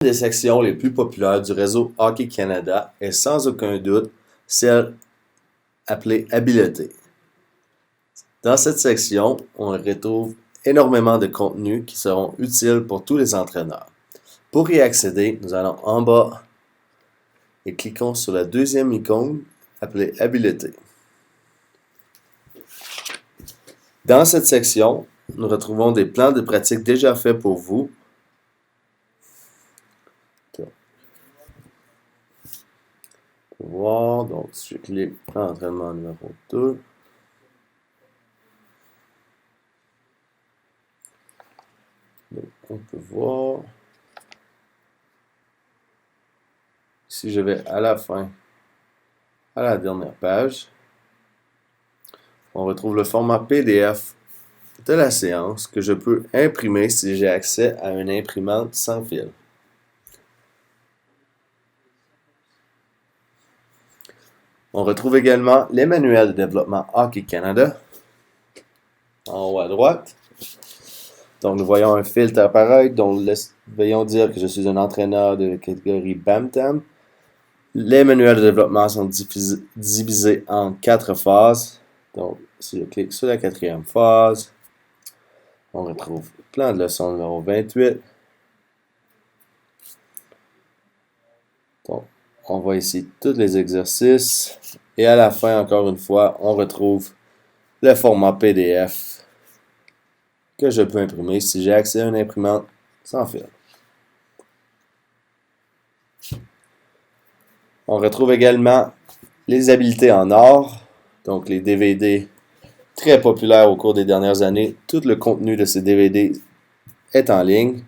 Une des sections les plus populaires du réseau Hockey Canada est sans aucun doute celle appelée Habileté. Dans cette section, on retrouve énormément de contenus qui seront utiles pour tous les entraîneurs. Pour y accéder, nous allons en bas et cliquons sur la deuxième icône appelée Habileté. Dans cette section, nous retrouvons des plans de pratique déjà faits pour vous. Voir, donc si je clique entraînement numéro 2. Donc, on peut voir. Si je vais à la fin, à la dernière page, on retrouve le format PDF de la séance que je peux imprimer si j'ai accès à une imprimante sans fil. On retrouve également les manuels de développement Hockey Canada en haut à droite. Donc, nous voyons un filtre apparaître, donc veuillons dire que je suis un entraîneur de catégorie Bantam. Les manuels de développement sont divisés en 4 phases. Donc, si je clique sur la 4e phase, on retrouve le plan de leçon numéro 28. Donc, on voit ici tous les exercices. Et à la fin, encore une fois, on retrouve le format PDF que je peux imprimer si j'ai accès à une imprimante sans fil. On retrouve également les habiletés en or, donc les DVD très populaires au cours des dernières années. Tout le contenu de ces DVD est en ligne.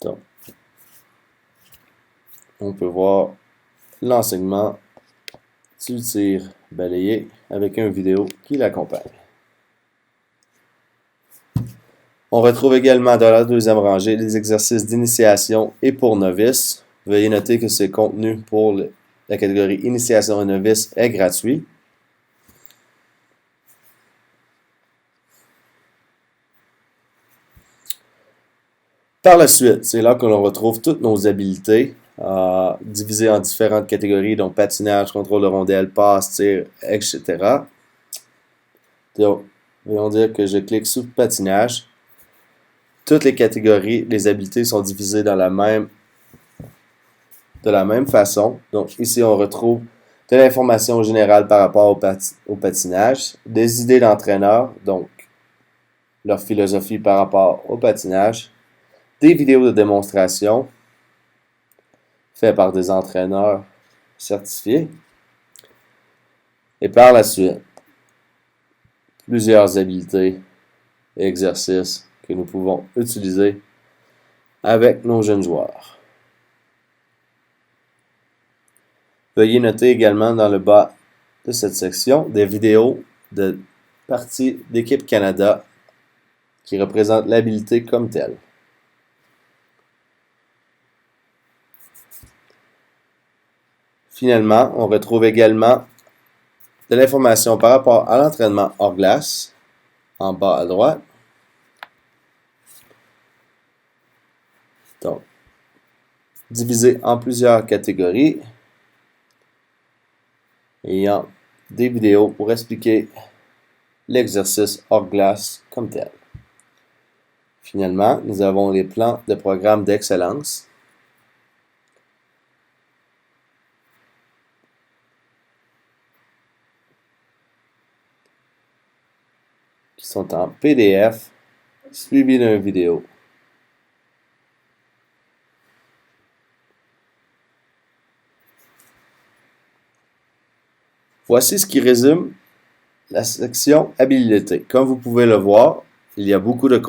Donc, on peut voir l'enseignement du tir balayé avec une vidéo qui l'accompagne. On retrouve également dans la deuxième rangée les exercices d'initiation et pour novices. Veuillez noter que ce contenu pour la catégorie initiation et novice est gratuit. Par la suite, c'est là que l'on retrouve toutes nos habiletés divisées en différentes catégories, donc patinage, contrôle de rondelle, passe, tir, etc. Donc, voyons dire que je clique sur patinage. Toutes les catégories, les habiletés sont divisées de la même façon. Donc, ici, on retrouve de l'information générale par rapport au patinage, des idées d'entraîneurs, donc leur philosophie par rapport au patinage, des vidéos de démonstration faites par des entraîneurs certifiés, et par la suite, plusieurs habiletés et exercices que nous pouvons utiliser avec nos jeunes joueurs. Veuillez noter également dans le bas de cette section des vidéos de parties d'équipe Canada qui représentent l'habileté comme telle. Finalement, on retrouve également de l'information par rapport à l'entraînement hors glace en bas à droite. Donc, divisé en plusieurs catégories, ayant des vidéos pour expliquer l'exercice hors glace comme tel. Finalement, nous avons les plans de programme d'excellence. Qui sont en PDF, suivis d'une vidéo. Voici ce qui résume la section habileté. Comme vous pouvez le voir, il y a beaucoup de contenu.